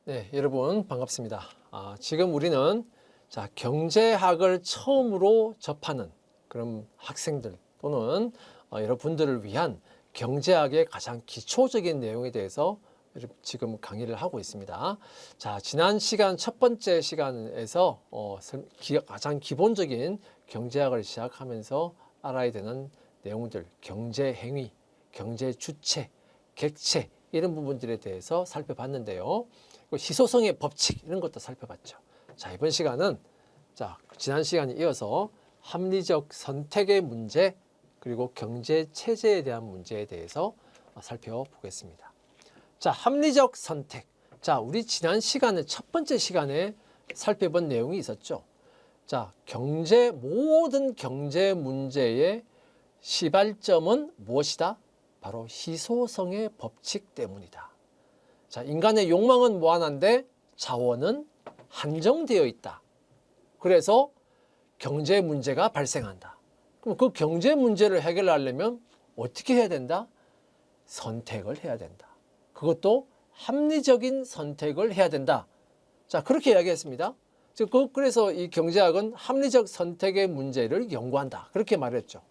네, 여러분 반갑습니다. 지금 우리는 경제학을 처음으로 접하는 그런 학생들 또는 여러분들을 위한 경제학의 가장 기초적인 내용에 대해서 지금 강의를 하고 있습니다. 지난 시간 첫 번째 시간에서 가장 기본적인 경제학을 시작하면서 알아야 되는 내용들, 경제 행위, 경제 주체, 객체 이런 부분들에 대해서 살펴봤는데요. 희소성의 법칙 이런 것도 살펴봤죠. 이번 시간은 지난 시간에 이어서 합리적 선택의 문제 그리고 경제 체제에 대한 문제에 대해서 살펴보겠습니다. 합리적 선택. 우리 지난 시간에 첫 번째 시간에 살펴본 내용이 있었죠. 모든 경제 문제의 시발점은 무엇이다? 바로 희소성의 법칙 때문이다. 인간의 욕망은 무한한데 자원은 한정되어 있다. 그래서 경제 문제가 발생한다. 그럼 그 경제 문제를 해결하려면 어떻게 해야 된다? 선택을 해야 된다. 그것도 합리적인 선택을 해야 된다. 그렇게 이야기했습니다. 그래서 이 경제학은 합리적 선택의 문제를 연구한다. 그렇게 말했죠.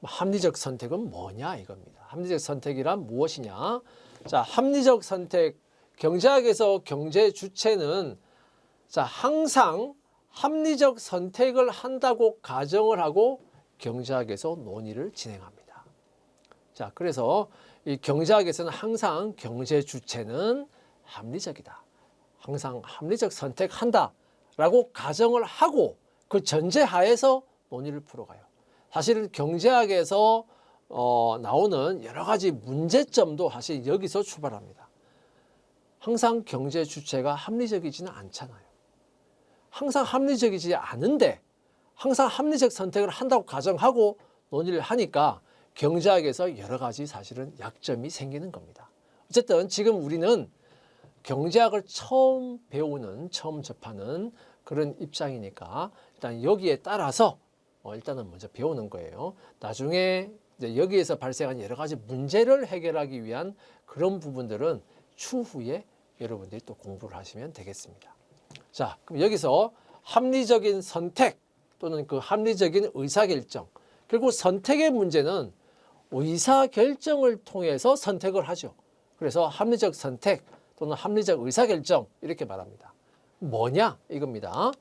합리적 선택은 뭐냐 이겁니다. 합리적 선택이란 무엇이냐? 합리적 선택, 경제학에서 경제 주체는 항상 합리적 선택을 한다고 가정을 하고 경제학에서 논의를 진행합니다. 그래서 이 경제학에서는 항상 경제 주체는 합리적이다. 항상 합리적 선택한다라고 가정을 하고 그 전제하에서 논의를 풀어가요. 사실은 경제학에서 나오는 여러 가지 문제점도 사실 여기서 출발합니다. 항상 경제 주체가 합리적이지는 않잖아요. 항상 합리적이지 않은데 항상 합리적 선택을 한다고 가정하고 논의를 하니까 경제학에서 여러 가지 사실은 약점이 생기는 겁니다. 어쨌든 지금 우리는 경제학을 처음 배우는, 처음 접하는 그런 입장이니까 일단 여기에 따라서 일단은 먼저 배우는 거예요. 나중에 이제 여기에서 발생한 여러 가지 문제를 해결하기 위한 그런 부분들은 추후에 여러분들이 또 공부를 하시면 되겠습니다. 그럼 여기서 합리적인 선택 또는 그 합리적인 의사결정, 그리고 선택의 문제는 의사결정을 통해서 선택을 하죠. 그래서 합리적 선택 또는 합리적 의사결정 이렇게 말합니다. 뭐냐 이겁니다.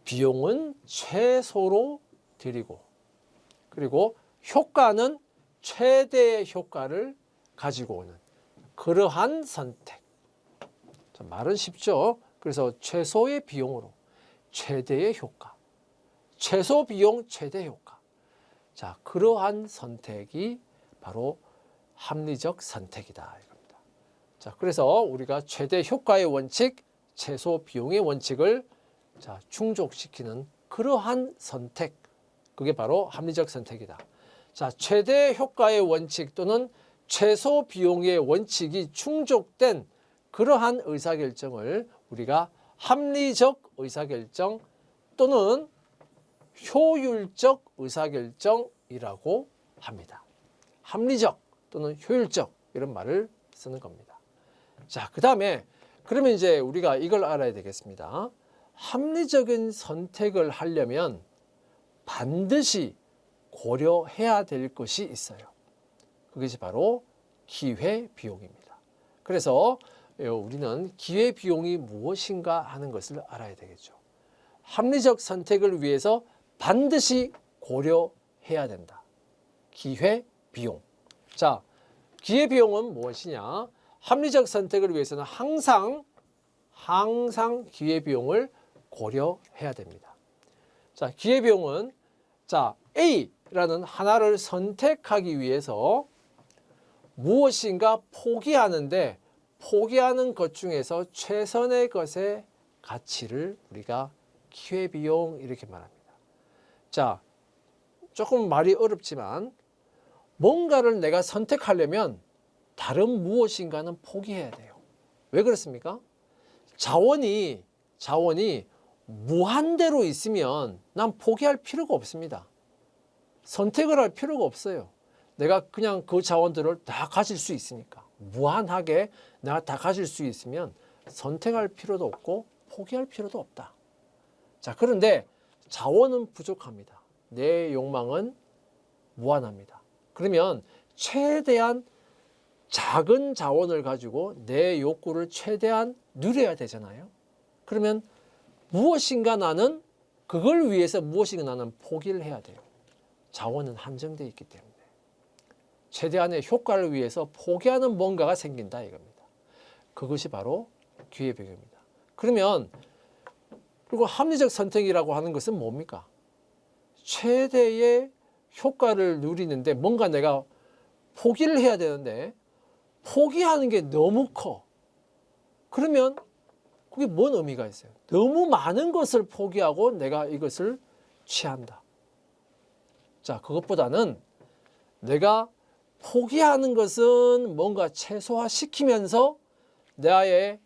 비용은 최소로 들이고 그리고 효과는 최대의 효과를 가지고 오는 그러한 선택. 말은 쉽죠. 그래서 최소의 비용으로 최대의 효과, 최소 비용 최대 효과. 그러한 선택이 바로 합리적 선택이다 이겁니다. 그래서 우리가 최대 효과의 원칙, 최소 비용의 원칙을 충족시키는 그러한 선택, 그게 바로 합리적 선택이다. 최대 효과의 원칙 또는 최소 비용의 원칙이 충족된 그러한 의사결정을 우리가 합리적 의사결정 또는 효율적 의사결정이라고 합니다. 합리적 또는 효율적 이런 말을 쓰는 겁니다. 그 다음에 그러면 이제 우리가 이걸 알아야 되겠습니다. 합리적인 선택을 하려면 반드시 고려해야 될 것이 있어요. 그것이 바로 기회비용입니다. 그래서 우리는 기회비용이 무엇인가 하는 것을 알아야 되겠죠. 합리적 선택을 위해서 반드시 고려해야 된다. 기회비용. 기회비용은 무엇이냐? 합리적 선택을 위해서는 항상 기회비용을 고려해야 됩니다. 기회비용은 A라는 하나를 선택하기 위해서 무엇인가 포기하는데 포기하는 것 중에서 최선의 것의 가치를 우리가 기회비용 이렇게 말합니다. 조금 말이 어렵지만 뭔가를 내가 선택하려면 다른 무엇인가는 포기해야 돼요. 왜 그렇습니까? 자원이 무한대로 있으면 난 포기할 필요가 없습니다. 선택을 할 필요가 없어요. 내가 그냥 그 자원들을 다 가질 수 있으니까. 무한하게 내가 다 가질 수 있으면 선택할 필요도 없고 포기할 필요도 없다. 자, 그런데 자원은 부족합니다. 내 욕망은 무한합니다. 그러면 최대한 작은 자원을 가지고 내 욕구를 최대한 누려야 되잖아요. 그러면 무엇인가 나는 그걸 위해서 무엇인가 나는 포기를 해야 돼요. 자원은 한정되어 있기 때문에. 최대한의 효과를 위해서 포기하는 뭔가가 생긴다 이겁니다. 그것이 바로 기회비용입니다. 그러면 그리고 합리적 선택이라고 하는 것은 뭡니까? 최대의 효과를 누리는데 뭔가 내가 포기를 해야 되는데 포기하는 게 너무 커. 그러면 그게 뭔 의미가 있어요? 너무 많은 것을 포기하고 내가 이것을 취한다. 자, 그것보다는 내가 포기하는 것은 뭔가 최소화시키면서 나의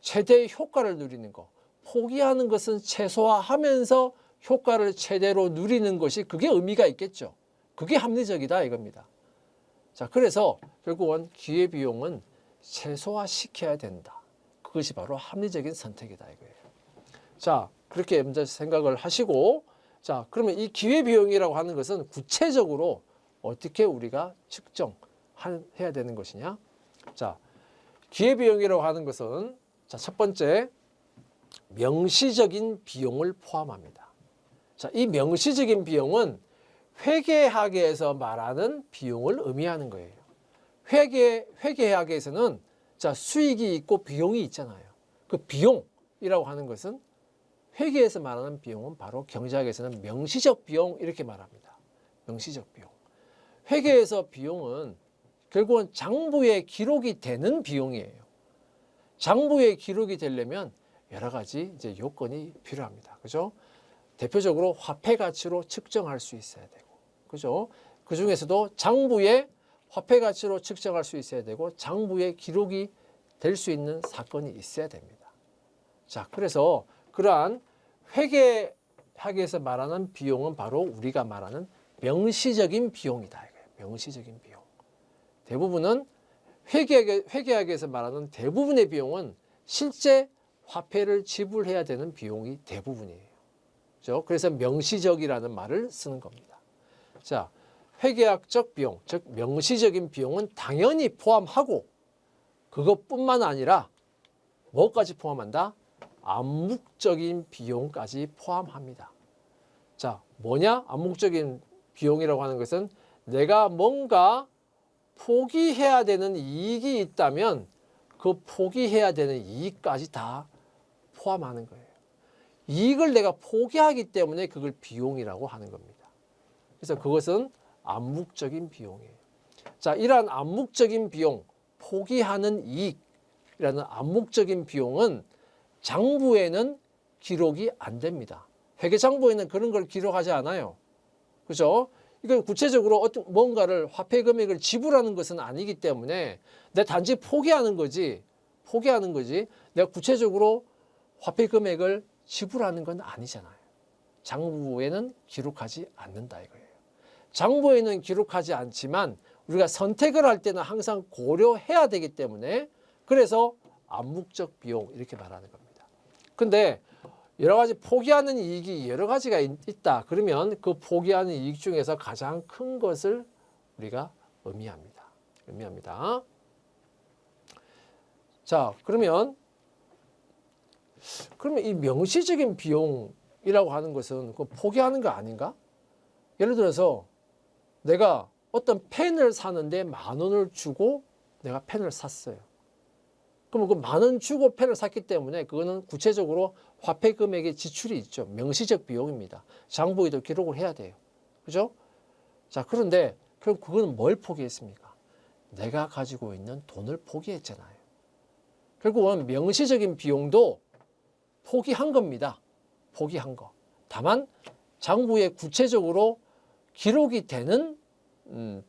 최대의 효과를 누리는 거. 포기하는 것은 최소화하면서 효과를 최대로 누리는 것이 그게 의미가 있겠죠. 그게 합리적이다 이겁니다. 자, 그래서 결국은 기회비용은 최소화시켜야 된다. 그것이 바로 합리적인 선택이다 이거예요. 자, 그렇게 먼저 생각을 하시고, 자, 그러면 이 기회비용이라고 하는 것은 구체적으로 어떻게 우리가 측정해야 되는 것이냐? 자, 기회비용이라고 하는 것은 자, 첫 번째 명시적인 비용을 포함합니다. 자, 이 명시적인 비용은 회계학에서 말하는 비용을 의미하는 거예요. 회계학에서는 자, 수익이 있고 비용이 있잖아요. 그 비용이라고 하는 것은 회계에서 말하는 비용은 바로 경제학에서는 명시적 비용 이렇게 말합니다. 명시적 비용. 회계에서 비용은 결국은 장부에 기록이 되는 비용이에요. 장부에 기록이 되려면 여러 가지 이제 요건이 필요합니다. 그죠? 대표적으로 화폐 가치로 측정할 수 있어야 되고, 그죠? 그 중에서도 장부에 화폐 가치로 측정할 수 있어야 되고, 장부에 기록이 될 수 있는 사건이 있어야 됩니다. 자, 그래서 그러한 회계학에서 말하는 비용은 바로 우리가 말하는 명시적인 비용이다. 명시적인 비용. 대부분은 회계학에서 말하는 대부분의 비용은 실제 화폐를 지불해야 되는 비용이 대부분이에요. 그렇죠? 그래서 명시적이라는 말을 쓰는 겁니다. 자, 회계학적 비용, 즉 명시적인 비용은 당연히 포함하고 그것뿐만 아니라 뭐까지 포함한다? 암묵적인 비용까지 포함합니다. 자, 뭐냐? 암묵적인 비용이라고 하는 것은 내가 뭔가 포기해야 되는 이익이 있다면 그 포기해야 되는 이익까지 다 포함하는 거예요. 이익을 내가 포기하기 때문에 그걸 비용이라고 하는 겁니다. 그래서 그것은 암묵적인 비용이에요. 자, 이러한 암묵적인 비용, 포기하는 이익이라는 암묵적인 비용은 장부에는 기록이 안 됩니다. 회계장부에는 그런 걸 기록하지 않아요. 그죠? 이건 구체적으로 어떤 뭔가를 화폐 금액을 지불하는 것은 아니기 때문에 내 단지 포기하는 거지. 내가 구체적으로 화폐 금액을 지불하는 건 아니잖아요. 장부에는 기록하지 않는다 이거예요. 장부에는 기록하지 않지만 우리가 선택을 할 때는 항상 고려해야 되기 때문에 그래서 암묵적 비용 이렇게 말하는 겁니다. 근데 여러 가지 포기하는 이익이 여러 가지가 있다. 그러면 그 포기하는 이익 중에서 가장 큰 것을 우리가 의미합니다. 자, 그러면 이 명시적인 비용이라고 하는 것은 그 포기하는 거 아닌가? 예를 들어서 내가 어떤 펜을 사는데 10,000원을 주고 내가 펜을 샀어요. 그러면 그 10,000원 주고 펜을 샀기 때문에 그거는 구체적으로 화폐 금액의 지출이 있죠. 명시적 비용입니다. 장부에도 기록을 해야 돼요. 그죠? 자, 그런데 그럼 그거는 뭘 포기했습니까? 내가 가지고 있는 돈을 포기했잖아요. 결국은 명시적인 비용도 포기한 겁니다. 포기한 거. 다만 장부에 구체적으로 기록이 되는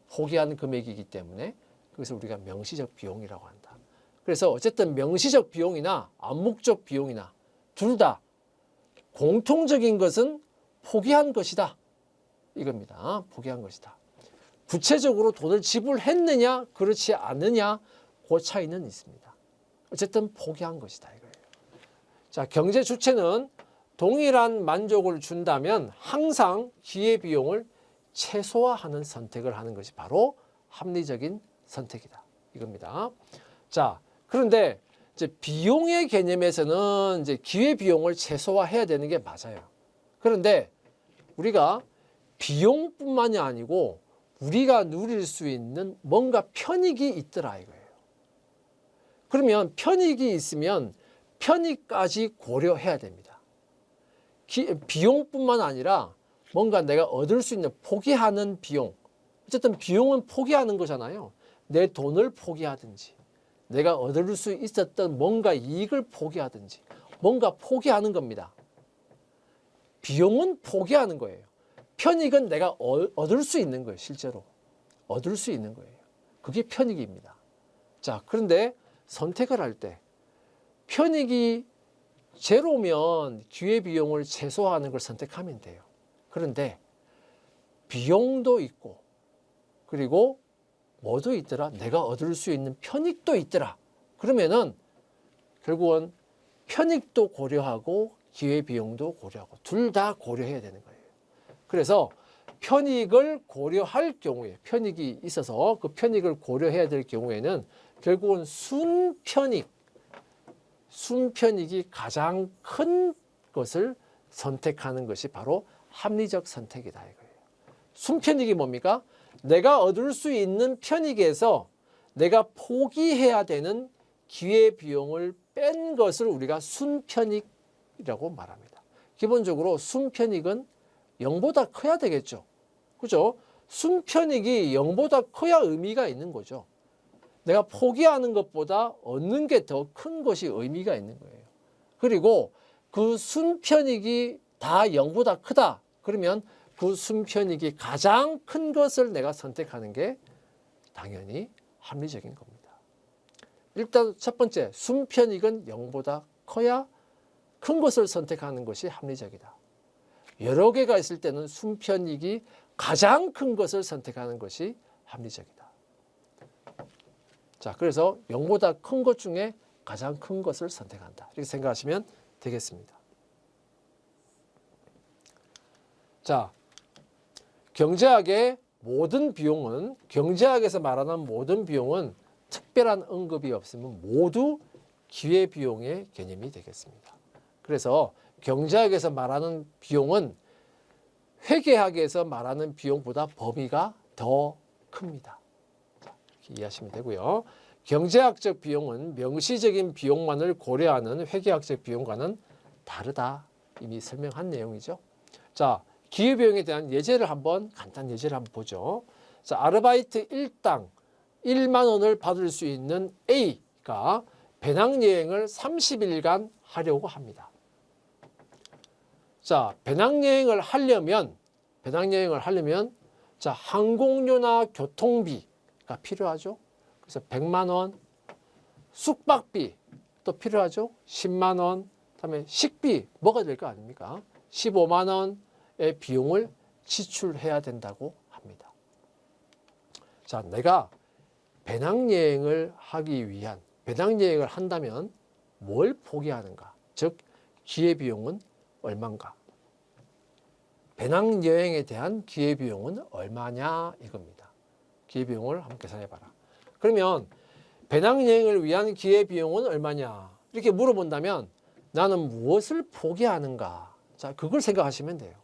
포기한 금액이기 때문에 그것을 우리가 명시적 비용이라고 한다. 그래서 어쨌든 명시적 비용이나 암묵적 비용이나 둘 다 공통적인 것은 포기한 것이다. 이겁니다. 포기한 것이다. 구체적으로 돈을 지불했느냐 그렇지 않느냐 그 차이는 있습니다. 어쨌든 포기한 것이다 이거예요. 자, 경제 주체는 동일한 만족을 준다면 항상 기회비용을 최소화하는 선택을 하는 것이 바로 합리적인 선택이다 이겁니다. 자, 그런데 이제 비용의 개념에서는 이제 기회비용을 최소화해야 되는 게 맞아요. 그런데 우리가 비용뿐만이 아니고 우리가 누릴 수 있는 뭔가 편익이 있더라 이거예요. 그러면 편익이 있으면 편익까지 고려해야 됩니다. 비용뿐만 아니라 뭔가 내가 얻을 수 있는 포기하는 비용. 어쨌든 비용은 포기하는 거잖아요. 내 돈을 포기하든지 내가 얻을 수 있었던 뭔가 이익을 포기하든지 뭔가 포기하는 겁니다. 비용은 포기하는 거예요. 편익은 내가 얻을 수 있는 거예요. 실제로 얻을 수 있는 거예요. 그게 편익입니다. 자, 그런데 선택을 할 때 편익이 제로면 기회비용을 최소화하는 걸 선택하면 돼요. 그런데 비용도 있고 그리고 뭐도 있더라? 내가 얻을 수 있는 편익도 있더라. 그러면은 결국은 편익도 고려하고 기회비용도 고려하고 둘 다 고려해야 되는 거예요. 그래서 편익을 고려할 경우에 편익이 있어서 그 편익을 고려해야 될 경우에는 결국은 순편익이 가장 큰 것을 선택하는 것이 바로 합리적 선택이다 이거예요. 순편익이 뭡니까? 내가 얻을 수 있는 편익에서 내가 포기해야 되는 기회비용을 뺀 것을 우리가 순편익이라고 말합니다. 기본적으로 순편익은 0보다 커야 되겠죠. 그죠? 순편익이 0보다 커야 의미가 있는 거죠. 내가 포기하는 것보다 얻는 게 더 큰 것이 의미가 있는 거예요. 그리고 그 순편익이 다 0보다 크다. 그러면 그 순편익이 가장 큰 것을 내가 선택하는 게 당연히 합리적인 겁니다. 일단 첫 번째, 순편익은 0보다 커야 큰 것을 선택하는 것이 합리적이다. 여러 개가 있을 때는 순편익이 가장 큰 것을 선택하는 것이 합리적이다. 자, 그래서 0보다 큰 것 중에 가장 큰 것을 선택한다. 이렇게 생각하시면 되겠습니다. 자, 경제학의 모든 비용은, 경제학에서 말하는 모든 비용은 특별한 언급이 없으면 모두 기회비용의 개념이 되겠습니다. 그래서 경제학에서 말하는 비용은 회계학에서 말하는 비용보다 범위가 더 큽니다. 자, 이렇게 이해하시면 되고요. 경제학적 비용은 명시적인 비용만을 고려하는 회계학적 비용과는 다르다. 이미 설명한 내용이죠. 자, 기회비용에 대한 예제를 간단 예제를 한번 보죠. 자, 아르바이트 1당 1만 원을 받을 수 있는 A가 배낭여행을 30일간 하려고 합니다. 자, 배낭여행을 하려면 자, 항공료나 교통비가 필요하죠. 그래서 100만 원, 숙박비 또 필요하죠. 10만 원, 그다음에 식비 먹어야 될 거 아닙니까? 15만 원의 비용을 지출해야 된다고 합니다. 자, 내가 배낭여행을 한다면 뭘 포기하는가? 즉, 기회비용은 얼마인가? 배낭여행에 대한 기회비용은 얼마냐 이겁니다. 기회비용을 한번 계산해봐라. 그러면 배낭여행을 위한 기회비용은 얼마냐? 이렇게 물어본다면 나는 무엇을 포기하는가? 자, 그걸 생각하시면 돼요.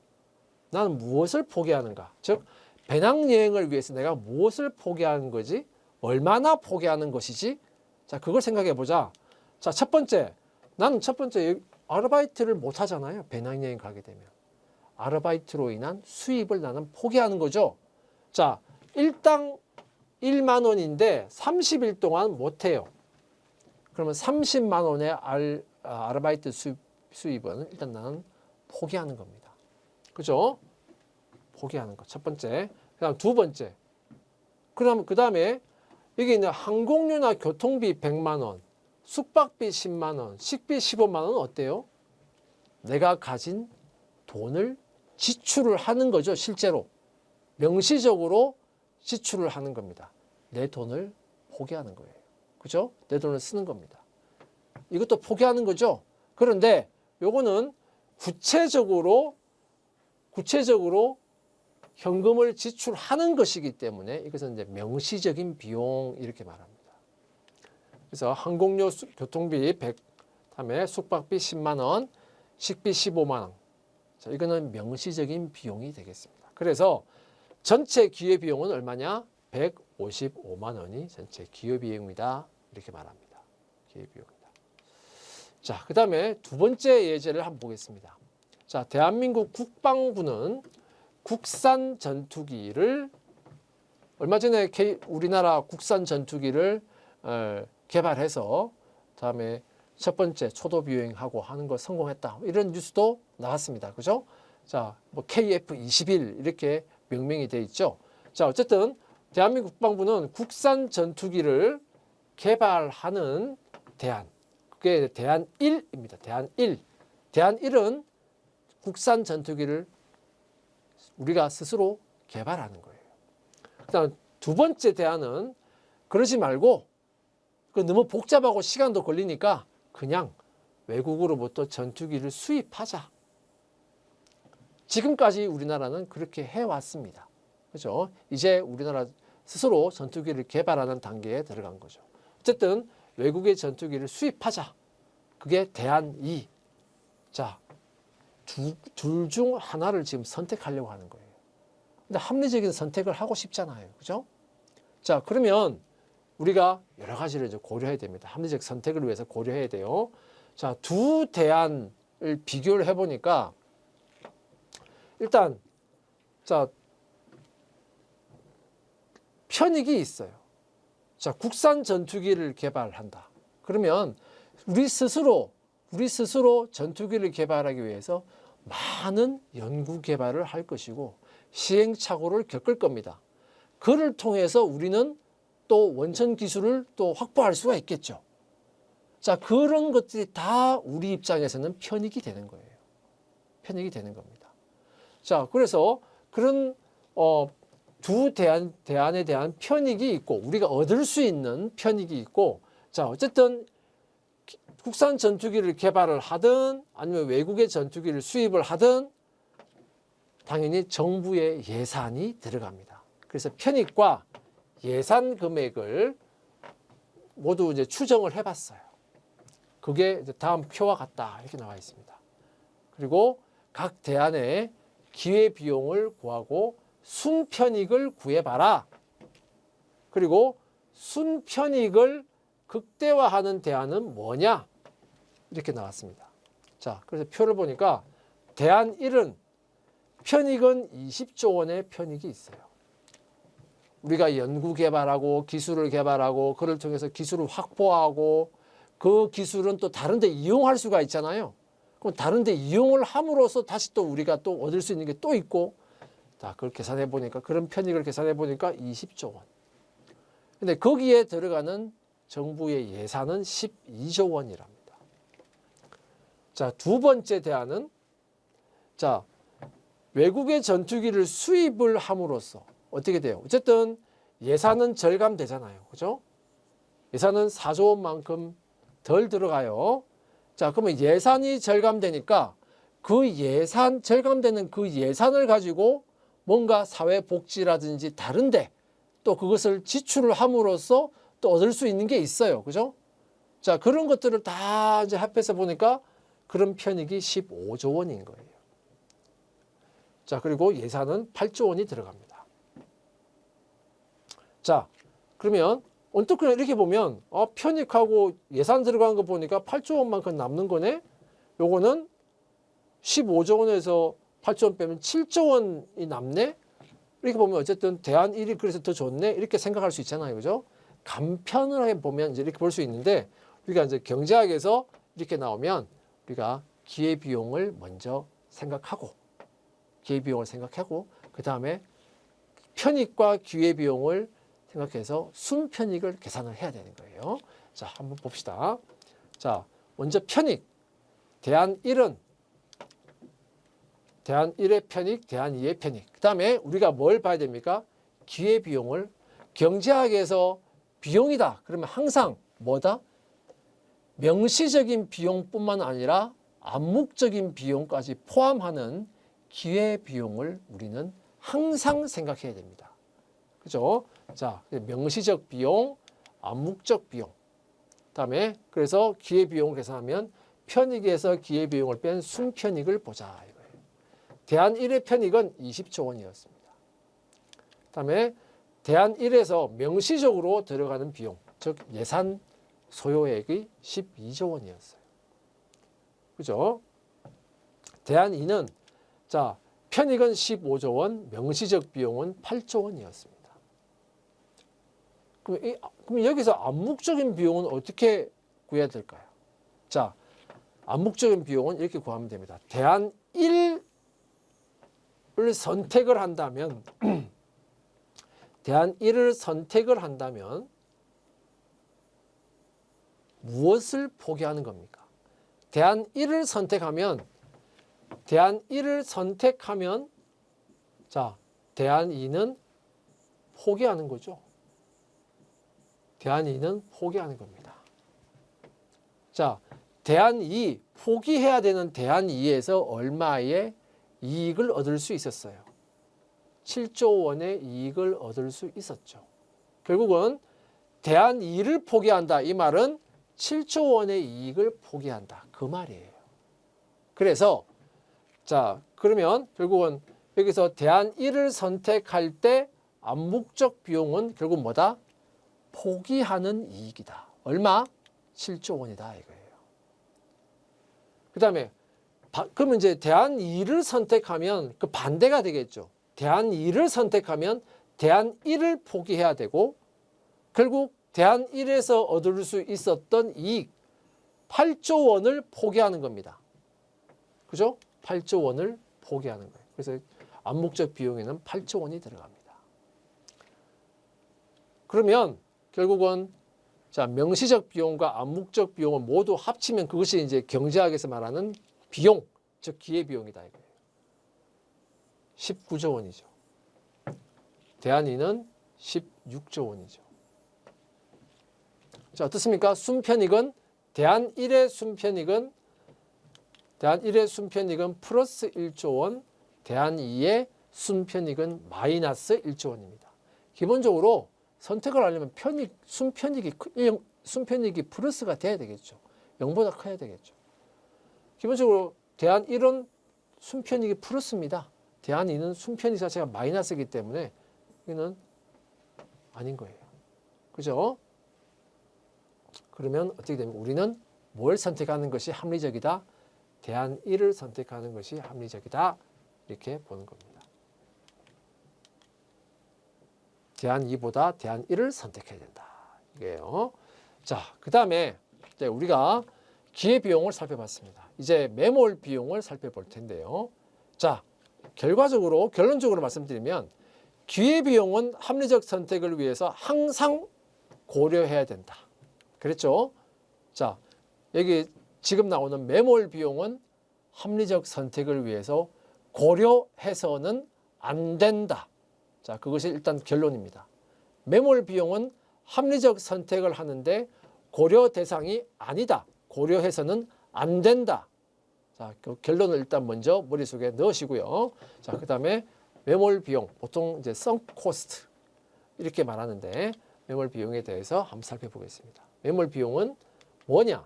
나는 무엇을 포기하는가? 즉, 배낭여행을 위해서 내가 무엇을 포기하는 거지? 얼마나 포기하는 것이지? 자, 그걸 생각해 보자. 자, 나는 첫 번째 아르바이트를 못 하잖아요. 배낭여행 가게 되면. 아르바이트로 인한 수입을 나는 포기하는 거죠. 자, 일당 1만 원인데 30일 동안 못 해요. 그러면 30만 원의 아르바이트 수입은 일단 나는 포기하는 겁니다. 그죠? 포기하는 거. 첫 번째. 그다음 두 번째. 그 다음에 여기 있는 항공료나 교통비 100만 원, 숙박비 10만 원, 식비 15만 원은 어때요? 내가 가진 돈을 지출을 하는 거죠. 실제로. 명시적으로 지출을 하는 겁니다. 내 돈을 포기하는 거예요. 그죠? 내 돈을 쓰는 겁니다. 이것도 포기하는 거죠. 그런데 요거는 구체적으로 현금을 지출하는 것이기 때문에 이것은 이제 명시적인 비용 이렇게 말합니다. 그래서 항공료 교통비 100, 다음에 숙박비 10만 원, 식비 15만 원. 자, 이거는 명시적인 비용이 되겠습니다. 그래서 전체 기회비용은 얼마냐? 155만 원이 전체 기회비용이다. 이렇게 말합니다. 기회비용이다. 자, 그 다음에 두 번째 예제를 한번 보겠습니다. 자, 대한민국 국방부는 국산 전투기를 얼마 전에 우리나라 국산 전투기를 개발해서 다음에 첫 번째 초도 비행하고 하는 거 성공했다. 이런 뉴스도 나왔습니다. 그죠? 자, 뭐 KF-21 이렇게 명명이 돼 있죠. 자, 어쨌든 대한민국 국방부는 국산 전투기를 개발하는 대안. 그게 대안 1입니다. 대안 1. 대안 1은 국산 전투기를 우리가 스스로 개발하는 거예요. 그다음 두 번째 대안은 그러지 말고 너무 복잡하고 시간도 걸리니까 그냥 외국으로부터 전투기를 수입하자. 지금까지 우리나라는 그렇게 해왔습니다. 그죠? 이제 우리나라 스스로 전투기를 개발하는 단계에 들어간 거죠. 어쨌든 외국의 전투기를 수입하자. 그게 대안 2. 자, 둘 중 하나를 지금 선택하려고 하는 거예요. 근데 합리적인 선택을 하고 싶잖아요. 그죠? 자, 그러면 우리가 여러 가지를 이제 고려해야 됩니다. 합리적 선택을 위해서 고려해야 돼요. 자, 두 대안을 비교를 해보니까 일단 자, 편익이 있어요. 자, 국산 전투기를 개발한다. 그러면 우리 스스로 전투기를 개발하기 위해서 많은 연구 개발을 할 것이고 시행착오를 겪을 겁니다. 그를 통해서 우리는 또 원천 기술을 또 확보할 수가 있겠죠. 자, 그런 것들이 다 우리 입장에서는 편익이 되는 거예요. 편익이 되는 겁니다. 자, 그래서 그런 두 대안에 대한 편익이 있고 우리가 얻을 수 있는 편익이 있고, 자, 어쨌든 국산 전투기를 개발을 하든 아니면 외국의 전투기를 수입을 하든 당연히 정부의 예산이 들어갑니다. 그래서 편익과 예산 금액을 모두 이제 추정을 해봤어요. 그게 이제 다음 표와 같다 이렇게 나와 있습니다. 그리고 각 대안의 기회 비용을 구하고 순편익을 구해봐라. 그리고 순편익을 극대화하는 대안은 뭐냐? 이렇게 나왔습니다. 자, 그래서 표를 보니까 대안 1은 편익은 20조 원의 편익이 있어요. 우리가 연구 개발하고 기술을 개발하고 그를 통해서 기술을 확보하고 그 기술은 또 다른 데 이용할 수가 있잖아요. 그럼 다른 데 이용을 함으로써 다시 또 우리가 또 얻을 수 있는 게 또 있고, 자, 그걸 계산해 보니까 그런 편익을 계산해 보니까 20조 원. 근데 거기에 들어가는 정부의 예산은 12조 원이랍니다. 자, 두 번째 대안은 자, 외국의 전투기를 수입을 함으로써 어떻게 돼요? 어쨌든 예산은 절감되잖아요. 그죠? 예산은 4조 원만큼 덜 들어가요. 자, 그러면 예산이 절감되니까 절감되는 그 예산을 가지고 뭔가 사회복지라든지 다른데 또 그것을 지출을 함으로써 또 얻을 수 있는 게 있어요. 그죠? 자, 그런 것들을 다 이제 합해서 보니까 그런 편익이 15조 원인 거예요. 자, 그리고 예산은 8조 원이 들어갑니다. 자, 그러면 언뜻 그냥 이렇게 보면 편익하고 예산 들어간 거 보니까 8조 원만큼 남는 거네. 요거는 15조 원에서 8조 원 빼면 7조 원이 남네. 이렇게 보면 어쨌든 대안 1이 그래서 더 좋네. 이렇게 생각할 수 있잖아요. 그죠? 간편하게 보면 이제 이렇게 볼 수 있는데 우리가 이제 경제학에서 이렇게 나오면 우리가 기회비용을 먼저 생각하고 그 다음에 편익과 기회비용을 생각해서 순편익을 계산을 해야 되는 거예요. 자, 한번 봅시다. 자, 먼저 편익. 대안 1의 편익, 대안 2의 편익. 그 다음에 우리가 뭘 봐야 됩니까? 기회비용을 경제학에서 비용이다. 그러면 항상 뭐다? 명시적인 비용뿐만 아니라 암묵적인 비용까지 포함하는 기회비용을 우리는 항상 생각해야 됩니다. 그죠? 자, 명시적 비용, 암묵적 비용. 그다음에 그래서 기회비용을 계산하면 편익에서 기회비용을 뺀 순편익을 보자 이거예요. 대안 1의 편익은 20조 원이었습니다. 그다음에 대안 1에서 명시적으로 들어가는 비용, 즉 예산 소요액이 12조 원이었어요. 그죠? 대안 2는 자, 편익은 15조 원, 명시적 비용은 8조 원이었습니다. 그럼 여기서 암묵적인 비용은 어떻게 구해야 될까요? 자, 암묵적인 비용은 이렇게 구하면 됩니다. 대안 1을 선택을 한다면 대안 1을 선택을 한다면 무엇을 포기하는 겁니까? 대안 1을 선택하면 자, 대안 2는 포기하는 거죠. 대안 2는 포기하는 겁니다. 자, 대안 2, 포기해야 되는 대안 2에서 얼마의 이익을 얻을 수 있었어요? 7조 원의 이익을 얻을 수 있었죠. 결국은 대안 2를 포기한다. 이 말은 7조 원의 이익을 포기한다. 그 말이에요. 그래서 자, 그러면 결국은 여기서 대안 1을 선택할 때 암묵적 비용은 결국 뭐다? 포기하는 이익이다. 얼마? 7조 원이다 이거예요. 그 다음에 그러면 이제 대안 2를 선택하면 그 반대가 되겠죠. 대안 2를 선택하면 대안 1을 포기해야 되고 결국 대안 1에서 얻을 수 있었던 이익 8조 원을 포기하는 겁니다. 그죠? 8조 원을 포기하는 거예요. 그래서 암묵적 비용에는 8조 원이 들어갑니다. 그러면 결국은 자, 명시적 비용과 암묵적 비용을 모두 합치면 그것이 이제 경제학에서 말하는 비용, 즉 기회비용이다 이거예요. 19조 원이죠. 대안 2는 16조 원이죠. 자, 어떻습니까? 순편익은 대안 1의 순편익은 플러스 1조 원, 대안 2의 순편익은 마이너스 1조 원입니다. 기본적으로 선택을 하려면 순편익이 플러스가 돼야 되겠죠. 0보다 커야 되겠죠. 기본적으로 대안 1은 순편익이 플러스입니다. 대안 2는 순편익 자체가 마이너스이기 때문에 이는 아닌 거예요. 그죠? 그러면 어떻게 되면 우리는 뭘 선택하는 것이 합리적이다? 대안 1을 선택하는 것이 합리적이다. 이렇게 보는 겁니다. 대안 2보다 대안 1을 선택해야 된다. 이게요. 자, 그 다음에 우리가 기회비용을 살펴봤습니다. 이제 매몰 비용을 살펴볼 텐데요. 자, 결론적으로 말씀드리면 기회비용은 합리적 선택을 위해서 항상 고려해야 된다. 그랬죠? 자, 여기 지금 나오는 매몰 비용은 합리적 선택을 위해서 고려해서는 안 된다. 자, 그것이 일단 결론입니다. 매몰 비용은 합리적 선택을 하는데 고려 대상이 아니다. 고려해서는 안 된다. 자, 그 결론을 일단 먼저 머릿속에 넣으시고요. 자, 그 다음에 매몰 비용, 보통 이제 sunk cost 이렇게 말하는데 매몰 비용에 대해서 한번 살펴보겠습니다. 매몰 비용은 뭐냐?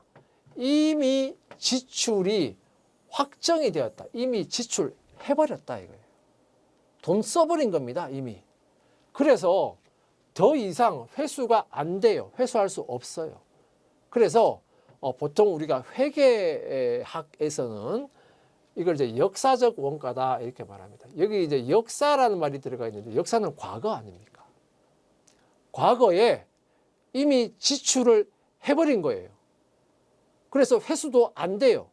이미 지출이 확정이 되었다. 이미 지출해버렸다 이거예요. 돈 써버린 겁니다. 이미. 그래서 더 이상 회수가 안 돼요. 회수할 수 없어요. 그래서 보통 우리가 회계학에서는 이걸 이제 역사적 원가다 이렇게 말합니다. 여기 이제 역사라는 말이 들어가 있는데 역사는 과거 아닙니까? 과거에 이미 지출을 해버린 거예요. 그래서 회수도 안 돼요.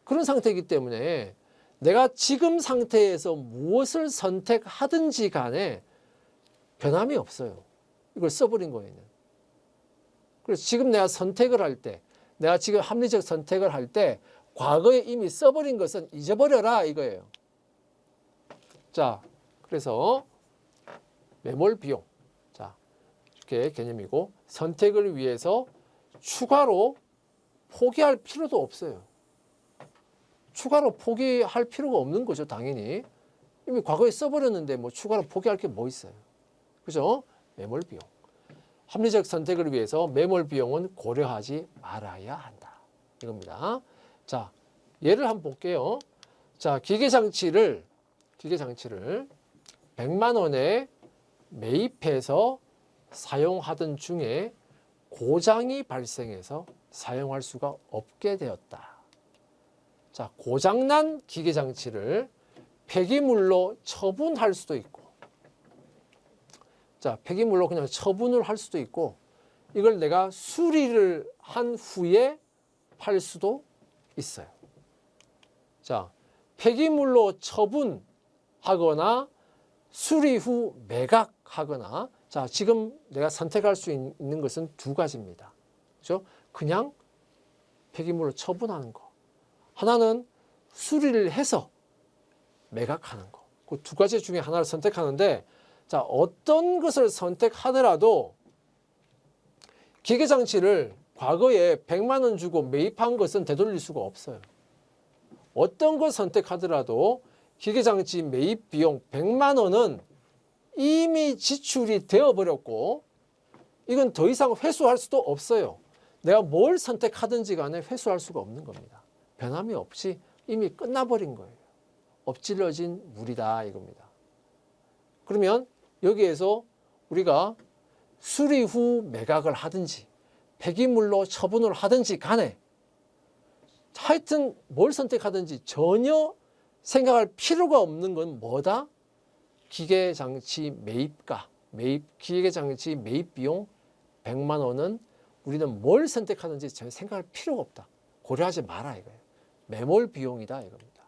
그런 상태이기 때문에 내가 지금 상태에서 무엇을 선택하든지 간에 변함이 없어요. 이걸 써버린 거에는. 그래서 지금 내가 선택을 할 때, 내가 지금 합리적 선택을 할 때 과거에 이미 써버린 것은 잊어버려라 이거예요. 자, 그래서 매몰 비용. 자, 이렇게 개념이고 선택을 위해서 추가로 포기할 필요도 없어요. 추가로 포기할 필요가 없는 거죠, 당연히. 이미 과거에 써버렸는데 뭐 추가로 포기할 게 뭐 있어요. 그죠? 매몰 비용. 합리적 선택을 위해서 매몰 비용은 고려하지 말아야 한다. 이겁니다. 자, 예를 한번 볼게요. 자, 기계장치를 100만 원에 매입해서 사용하던 중에 고장이 발생해서 사용할 수가 없게 되었다. 자, 고장난 기계장치를 폐기물로 처분할 수도 있고, 자, 폐기물로 그냥 처분을 할 수도 있고, 이걸 내가 수리를 한 후에 팔 수도 있어요. 자, 폐기물로 처분하거나 수리 후 매각하거나, 자, 지금 내가 선택할 수 있는 것은 두 가지입니다. 그죠? 그냥 폐기물로 처분하는 거. 하나는 수리를 해서 매각하는 거. 그 두 가지 중에 하나를 선택하는데, 자, 어떤 것을 선택하더라도 기계장치를 과거에 100만 원 주고 매입한 것은 되돌릴 수가 없어요. 어떤 걸 선택하더라도 기계장치 매입 비용 100만 원은 이미 지출이 되어버렸고, 이건 더 이상 회수할 수도 없어요. 내가 뭘 선택하든지 간에 회수할 수가 없는 겁니다. 변함이 없이 이미 끝나버린 거예요. 엎질러진 물이다, 이겁니다. 그러면 여기에서 우리가 수리 후 매각을 하든지 폐기물로 처분을 하든지 간에 하여튼 뭘 선택하든지 전혀 생각할 필요가 없는 건 뭐다? 기계장치 매입가, 기계장치 매입 비용 100만 원은 우리는 뭘 선택하든지 전혀 생각할 필요가 없다. 고려하지 마라, 이거예요. 매몰 비용이다, 이겁니다.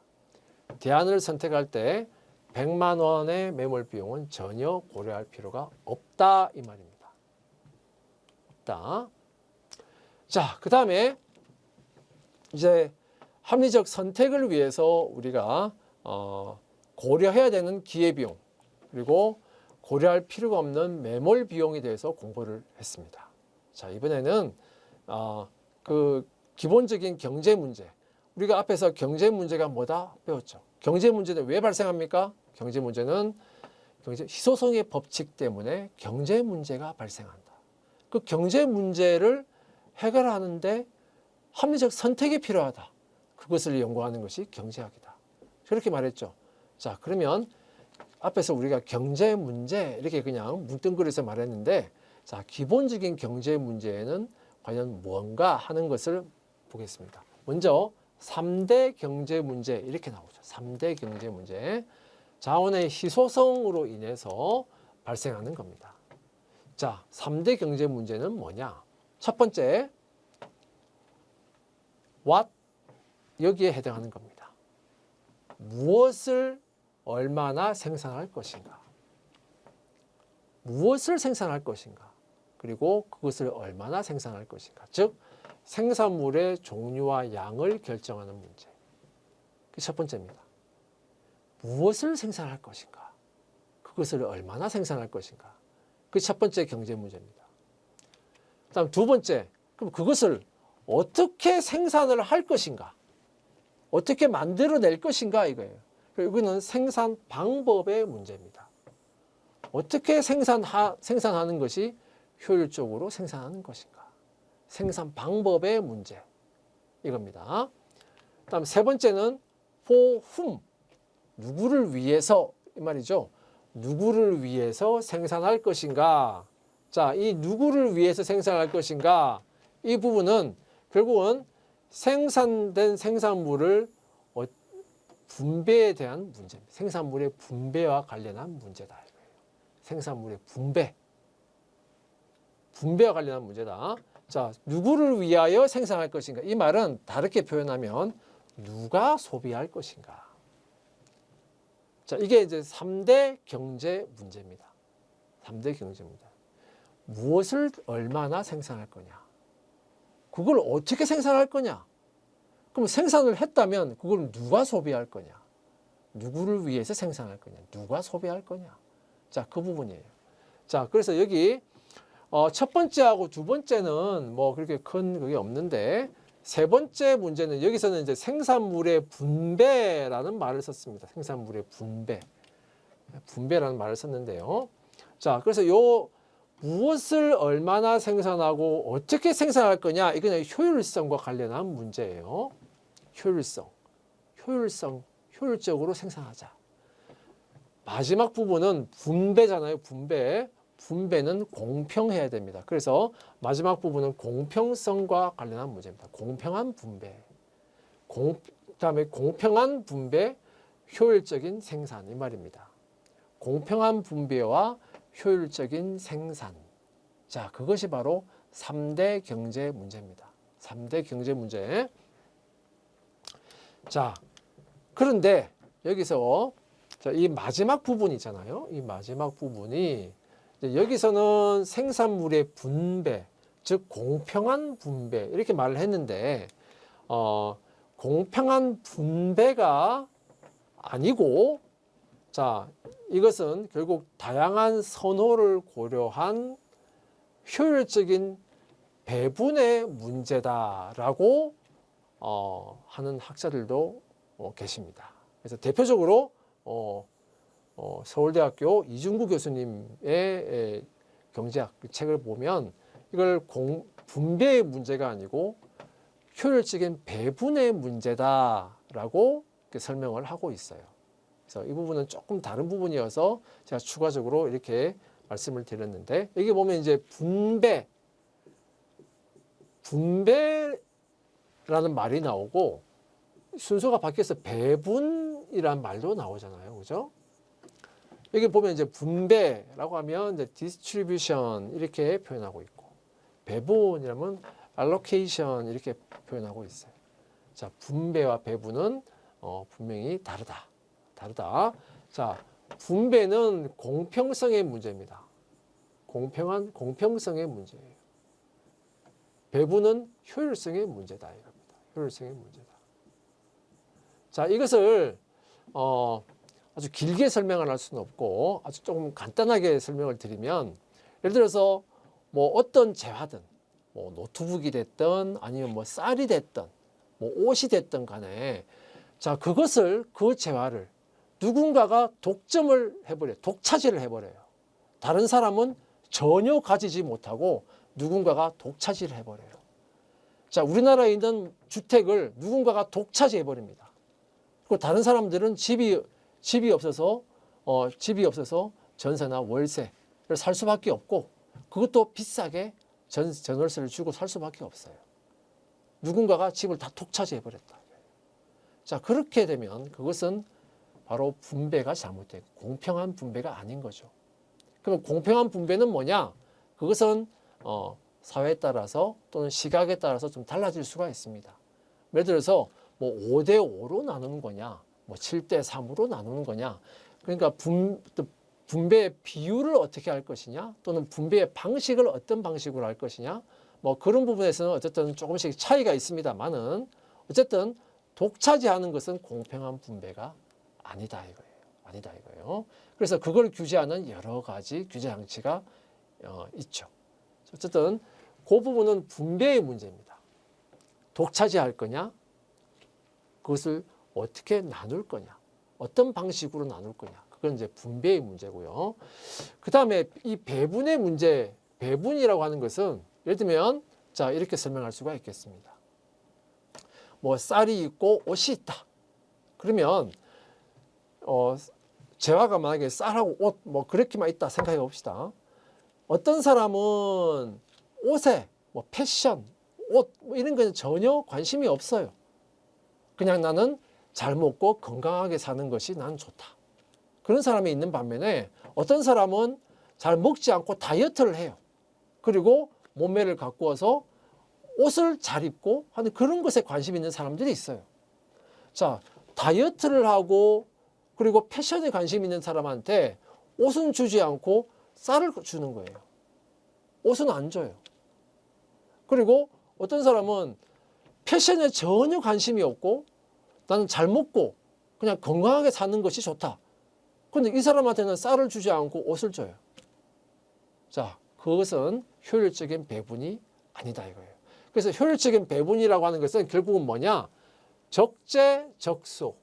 대안을 선택할 때 100만 원의 매몰 비용은 전혀 고려할 필요가 없다, 이 말입니다. 없다. 자, 그 다음에 이제 합리적 선택을 위해서 우리가 고려해야 되는 기회비용, 그리고 고려할 필요가 없는 매몰 비용에 대해서 공부를 했습니다. 자, 이번에는 그 기본적인 경제 문제, 우리가 앞에서 경제 문제가 뭐다 배웠죠. 경제 문제는 왜 발생합니까? 경제 문제는 희소성의 법칙 때문에 경제 문제가 발생한다. 그 경제 문제를 해결하는데 합리적 선택이 필요하다. 그것을 연구하는 것이 경제학이다. 그렇게 말했죠. 자, 그러면 앞에서 우리가 경제 문제 이렇게 그냥 뭉뚱그려서 말했는데, 자, 기본적인 경제 문제에는 과연 뭔가 하는 것을 보겠습니다. 먼저 3대 경제 문제 이렇게 나오죠. 3대 경제 문제. 자원의 희소성으로 인해서 발생하는 겁니다. 자, 3대 경제 문제는 뭐냐? 첫 번째, what? 여기에 해당하는 겁니다. 무엇을 얼마나 생산할 것인가? 무엇을 생산할 것인가? 그리고 그것을 얼마나 생산할 것인가? 즉, 생산물의 종류와 양을 결정하는 문제. 그게 첫 번째입니다. 무엇을 생산할 것인가? 그것을 얼마나 생산할 것인가? 그게 첫 번째 경제 문제입니다. 다음 두 번째, 그럼 그것을 어떻게 생산을 할 것인가? 어떻게 만들어낼 것인가 이거예요. 이거는 생산 방법의 문제입니다. 어떻게 생산하는 것이 효율적으로 생산하는 것인가? 생산 방법의 문제 이겁니다. 다음 세 번째는 for whom, 누구를 위해서 이 말이죠. 누구를 위해서 생산할 것인가? 자, 이 누구를 위해서 생산할 것인가? 이 부분은 결국은 생산된 생산물을 분배에 대한 문제입니다. 생산물의 분배와 관련한 문제다. 이거예요. 생산물의 분배와 관련한 문제다. 자, 누구를 위하여 생산할 것인가? 이 말은 다르게 표현하면 누가 소비할 것인가? 자, 이게 이제 3대 경제 문제입니다. 3대 경제 문제. 무엇을 얼마나 생산할 거냐? 그걸 어떻게 생산할 거냐? 그럼 생산을 했다면 그걸 누가 소비할 거냐? 누구를 위해서 생산할 거냐? 누가 소비할 거냐? 자, 그 부분이에요. 자, 그래서 여기 첫 번째하고 두 번째는 뭐 그렇게 큰 그게 없는데 세 번째 문제는 여기서는 이제 생산물의 분배라는 말을 썼습니다. 생산물의 분배라는 말을 썼는데요. 자, 그래서 요 무엇을 얼마나 생산하고 어떻게 생산할 거냐, 이거는 효율성과 관련한 문제예요. 효율적으로 생산하자. 마지막 부분은 분배잖아요. 분배는 공평해야 됩니다. 그래서 마지막 부분은 공평성과 관련한 문제입니다. 공평한 분배. 그다음에 공평한 분배, 효율적인 생산, 이 말입니다. 공평한 분배와 효율적인 생산. 자, 그것이 바로 3대 경제 문제입니다. 3대 경제 문제. 자, 그런데 여기서 이 마지막 부분이 있잖아요. 이 마지막 부분이 여기서는 생산물의 분배, 즉 공평한 분배 이렇게 말을 했는데 공평한 분배가 아니고, 자, 이것은 결국 다양한 선호를 고려한 효율적인 배분의 문제다라고 하는 학자들도 계십니다. 그래서 대표적으로 서울대학교 이중구 교수님의 경제학 책을 보면 이걸 분배의 문제가 아니고 효율적인 배분의 문제다라고 설명을 하고 있어요. 그래서 이 부분은 조금 다른 부분이어서 제가 추가적으로 이렇게 말씀을 드렸는데, 여기 보면 이제 분배라는 말이 나오고 순서가 바뀌어서 배분이란 말도 나오잖아요. 그죠? 여기 보면 이제 분배라고 하면 이제 distribution 이렇게 표현하고 있고, 배분이라면 allocation 이렇게 표현하고 있어요. 자, 분배와 배분은 분명히 다르다. 자, 분배는 공평성의 문제입니다. 공평성의 문제예요. 배분은 효율성의 문제다 이겁니다. 효율성의 문제다. 자, 이것을 아주 길게 설명을 할 수는 없고 아주 조금 간단하게 설명을 드리면, 예를 들어서 뭐 어떤 재화든 뭐 노트북이 됐든 아니면 뭐 쌀이 됐든 뭐 옷이 됐든 간에, 자, 그 재화를 누군가가 독차지를 해버려요. 다른 사람은 전혀 가지지 못하고 누군가가 독차지를 해버려요. 자, 우리나라에 있는 주택을 누군가가 독차지해버립니다. 그리고 다른 사람들은 집이 없어서 전세나 월세를 살 수밖에 없고, 그것도 비싸게 전월세를 주고 살 수밖에 없어요. 누군가가 집을 다 독차지해버렸다. 자, 그렇게 되면 그것은 바로 분배가 잘못된, 공평한 분배가 아닌 거죠. 그럼 공평한 분배는 뭐냐? 그것은 사회에 따라서 또는 시각에 따라서 좀 달라질 수가 있습니다. 예를 들어서 뭐 5대 5로 나누는 거냐, 뭐 7대 3으로 나누는 거냐, 그러니까 분배의 비율을 어떻게 할 것이냐, 또는 분배의 방식을 어떤 방식으로 할 것이냐, 뭐 그런 부분에서는 어쨌든 조금씩 차이가 있습니다만은, 어쨌든 독차지하는 것은 공평한 분배가 아니다 이거예요. 그래서 그걸 규제하는 여러 가지 규제 장치가 있죠. 어쨌든 그 부분은 분배의 문제입니다. 독차지할 거냐, 그것을 어떻게 나눌 거냐, 어떤 방식으로 나눌 거냐, 그건 이제 분배의 문제고요. 그 다음에 이 배분의 문제, 배분이라고 하는 것은 예를 들면 자, 이렇게 설명할 수가 있겠습니다. 뭐 쌀이 있고 옷이 있다. 그러면 재화가 만약에 쌀하고 옷 뭐 그렇게만 있다 생각해 봅시다. 어떤 사람은 옷에 뭐 패션, 옷 뭐 이런 건 전혀 관심이 없어요. 그냥 나는 잘 먹고 건강하게 사는 것이 난 좋다. 그런 사람이 있는 반면에 어떤 사람은 잘 먹지 않고 다이어트를 해요. 그리고 몸매를 가꾸어서 옷을 잘 입고 하는 그런 것에 관심 있는 사람들이 있어요. 자, 다이어트를 하고 그리고 패션에 관심 있는 사람한테 옷은 주지 않고 쌀을 주는 거예요. 옷은 안 줘요. 그리고 어떤 사람은 패션에 전혀 관심이 없고 나는 잘 먹고 그냥 건강하게 사는 것이 좋다. 그런데 이 사람한테는 쌀을 주지 않고 옷을 줘요. 자, 그것은 효율적인 배분이 아니다 이거예요. 그래서 효율적인 배분이라고 하는 것은 결국은 뭐냐? 적재적소에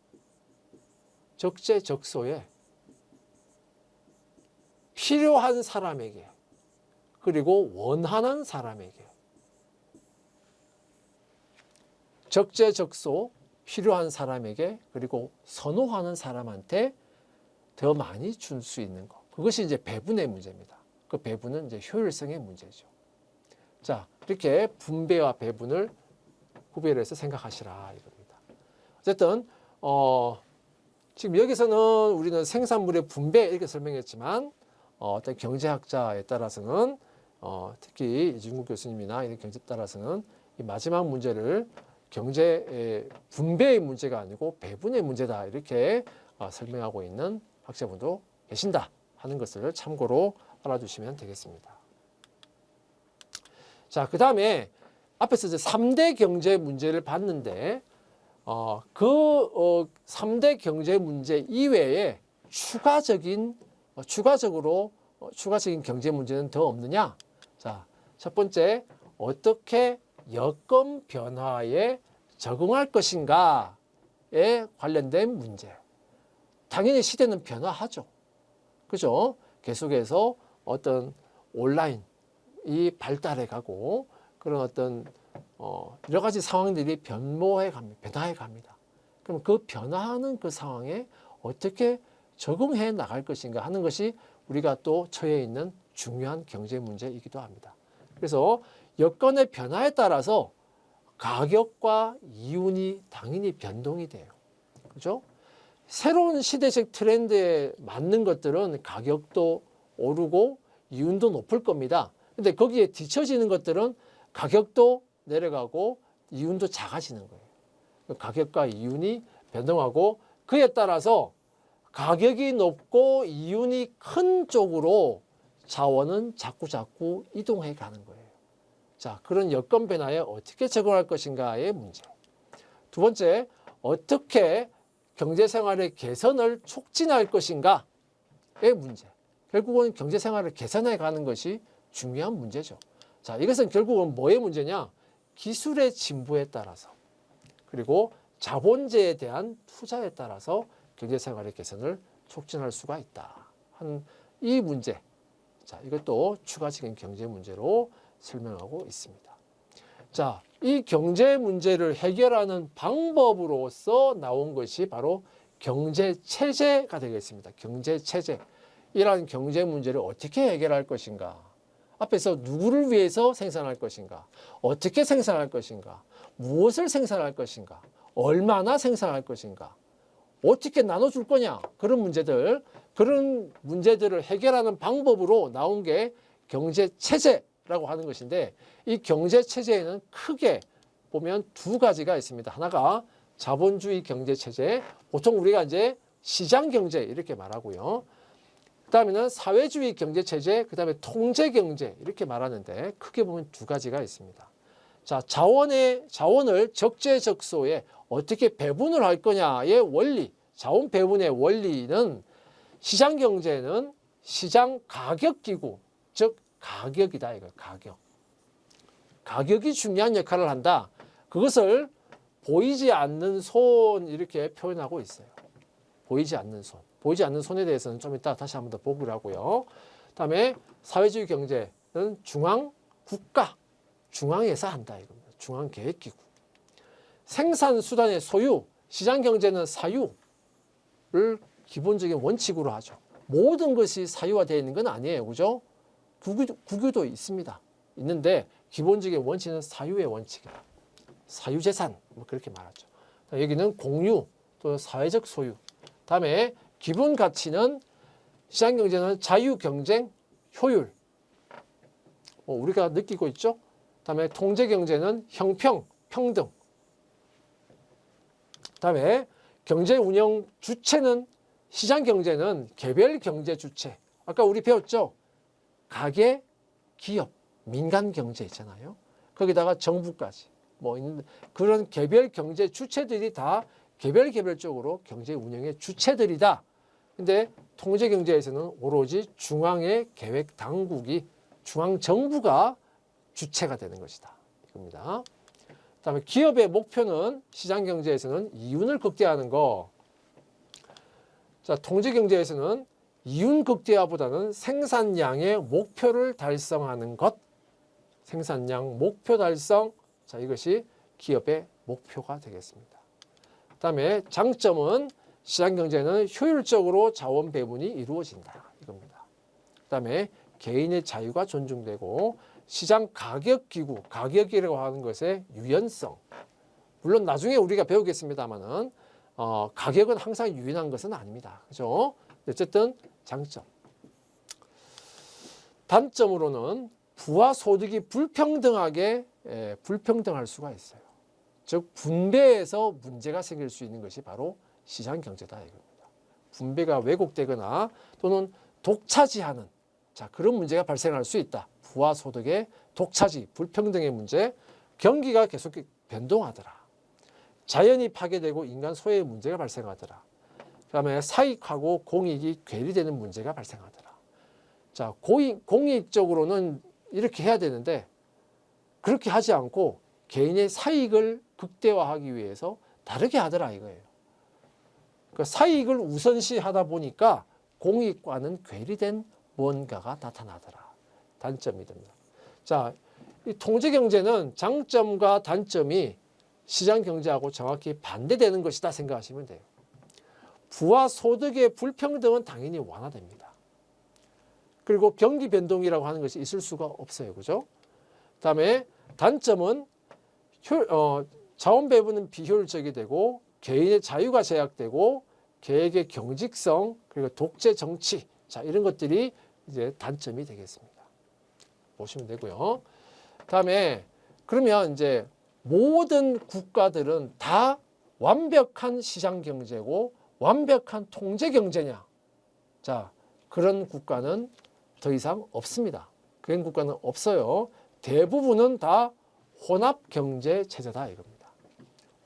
필요한 사람에게 그리고 원하는 사람에게 적재적소 필요한 사람에게 그리고 선호하는 사람한테 더 많이 줄 수 있는 것. 그것이 이제 배분의 문제입니다. 그 배분은 이제 효율성의 문제죠. 자, 이렇게 분배와 배분을 구별해서 생각하시라 이겁니다. 어쨌든 지금 여기서는 우리는 생산물의 분배 이렇게 설명했지만 어떤 경제학자에 따라서는 특히 이진국 교수님이나 이런 경제에 따라서는 이 마지막 문제를 경제의 분배의 문제가 아니고 배분의 문제다 이렇게 설명하고 있는 학자분도 계신다 하는 것을 참고로 알아두시면 되겠습니다. 자, 그 다음에 앞에서 이제 3대 경제 문제를 봤는데 그 3대 경제 문제 이외에 추가적인 경제 문제는 더 없느냐? 자, 첫 번째, 어떻게 여건 변화에 적응할 것인가에 관련된 문제. 당연히 시대는 변화하죠. 그죠? 계속해서 어떤 온라인이 발달해 가고 그런 어떤 여러 가지 상황들이 변화해 갑니다. 그럼 그 변화하는 그 상황에 어떻게 적응해 나갈 것인가 하는 것이 우리가 또 처해 있는 중요한 경제 문제이기도 합니다. 그래서 여건의 변화에 따라서 가격과 이윤이 당연히 변동이 돼요. 그죠? 새로운 시대적 트렌드에 맞는 것들은 가격도 오르고 이윤도 높을 겁니다. 근데 거기에 뒤처지는 것들은 가격도 내려가고 이윤도 작아지는 거예요. 가격과 이윤이 변동하고 그에 따라서 가격이 높고 이윤이 큰 쪽으로 자원은 자꾸 이동해 가는 거예요. 자, 그런 여건 변화에 어떻게 적응할 것인가의 문제. 두 번째, 어떻게 경제생활의 개선을 촉진할 것인가의 문제. 결국은 경제생활을 개선해 가는 것이 중요한 문제죠. 자, 이것은 결국은 뭐의 문제냐? 기술의 진보에 따라서 그리고 자본재에 대한 투자에 따라서 경제생활의 개선을 촉진할 수가 있다 하는 이 문제. 자, 이것도 추가적인 경제 문제로 설명하고 있습니다. 자, 이 경제 문제를 해결하는 방법으로서 나온 것이 바로 경제체제가 되겠습니다. 경제체제이라는 경제 문제를 어떻게 해결할 것인가? 앞에서 누구를 위해서 생산할 것인가? 어떻게 생산할 것인가? 무엇을 생산할 것인가? 얼마나 생산할 것인가? 어떻게 나눠줄 거냐? 그런 문제들을 해결하는 방법으로 나온 게 경제체제라고 하는 것인데 이 경제체제에는 크게 보면 두 가지가 있습니다. 하나가 자본주의 경제체제, 보통 우리가 이제 시장경제 이렇게 말하고요. 그 다음에는 사회주의 경제체제, 그 다음에 통제경제 이렇게 말하는데 크게 보면 두 가지가 있습니다. 자, 자원을 적재적소에 어떻게 배분을 할 거냐의 원리, 자원 배분의 원리는 시장경제는 시장 가격기구, 즉 가격이다 이거예요. 가격이 중요한 역할을 한다. 그것을 보이지 않는 손 이렇게 표현하고 있어요. 보이지 않는 손. 보이지 않는 손에 대해서는 좀 이따 다시 한번 더 보기로 하고요. 그다음에 사회주의 경제는 국가, 중앙에서 한다 이겁니다. 중앙계획기구. 생산수단의 소유, 시장경제는 사유를 기본적인 원칙으로 하죠. 모든 것이 사유화되어 있는 건 아니에요. 그죠? 국유도 있습니다. 있는데 기본적인 원칙은 사유의 원칙이다. 사유재산 뭐 그렇게 말하죠. 여기는 공유 또 사회적 소유. 다음에 기본 가치는 시장경제는 자유경쟁, 효율. 우리가 느끼고 있죠. 다음에 통제경제는 형평, 평등. 다음에 경제 운영 주체는 시장경제는 개별 경제 주체. 아까 우리 배웠죠. 가계, 기업, 민간 경제 있잖아요. 거기다가 정부까지 뭐 있는 그런 개별 경제 주체들이 다 개별적으로 경제 운영의 주체들이다. 근데 통제 경제에서는 오로지 중앙의 계획 당국이 중앙 정부가 주체가 되는 것이다. 이겁니다. 그다음에 기업의 목표는 시장 경제에서는 이윤을 극대화하는 거. 자, 통제 경제에서는 이윤 극대화보다는 생산량의 목표를 달성하는 것. 생산량 목표 달성. 자, 이것이 기업의 목표가 되겠습니다. 그다음에 장점은 시장 경제는 효율적으로 자원 배분이 이루어진다. 이겁니다. 그다음에 개인의 자유가 존중되고 시장 가격 기구, 가격이라고 하는 것의 유연성. 물론 나중에 우리가 배우겠습니다만은 가격은 항상 유연한 것은 아닙니다. 그죠? 어쨌든 장점. 단점으로는 부와 소득이 불평등할 수가 있어요. 즉 분배에서 문제가 생길 수 있는 것이 바로 시장 경제다 이겁니다. 분배가 왜곡되거나 또는 독차지하는 그런 문제가 발생할 수 있다. 부와 소득의 독차지, 불평등의 문제, 경기가 계속 변동하더라. 자연이 파괴되고 인간 소외의 문제가 발생하더라. 그다음에 사익하고 공익이 괴리되는 문제가 발생하더라. 자, 공익적으로는 이렇게 해야 되는데 그렇게 하지 않고 개인의 사익을 극대화하기 위해서 다르게 하더라 이거예요. 그러니까 사익을 우선시하다 보니까 공익과는 괴리된 뭔가가 나타나더라. 단점이 됩니다. 자, 이 통제경제는 장점과 단점이 시장경제하고 정확히 반대되는 것이다 생각하시면 돼요. 부와 소득의 불평등은 당연히 완화됩니다. 그리고 경기 변동이라고 하는 것이 있을 수가 없어요. 그죠? 그다음에 단점은 자원 배분은 비효율적이 되고 개인의 자유가 제약되고 계획의 경직성 그리고 독재 정치 이런 것들이 이제 단점이 되겠습니다. 보시면 되고요. 그다음에 그러면 이제 모든 국가들은 다 완벽한 시장 경제고 완벽한 통제 경제냐? 자, 그런 국가는 더 이상 없습니다. 그런 국가는 없어요. 대부분은 다 혼합 경제 체제다 이겁니다.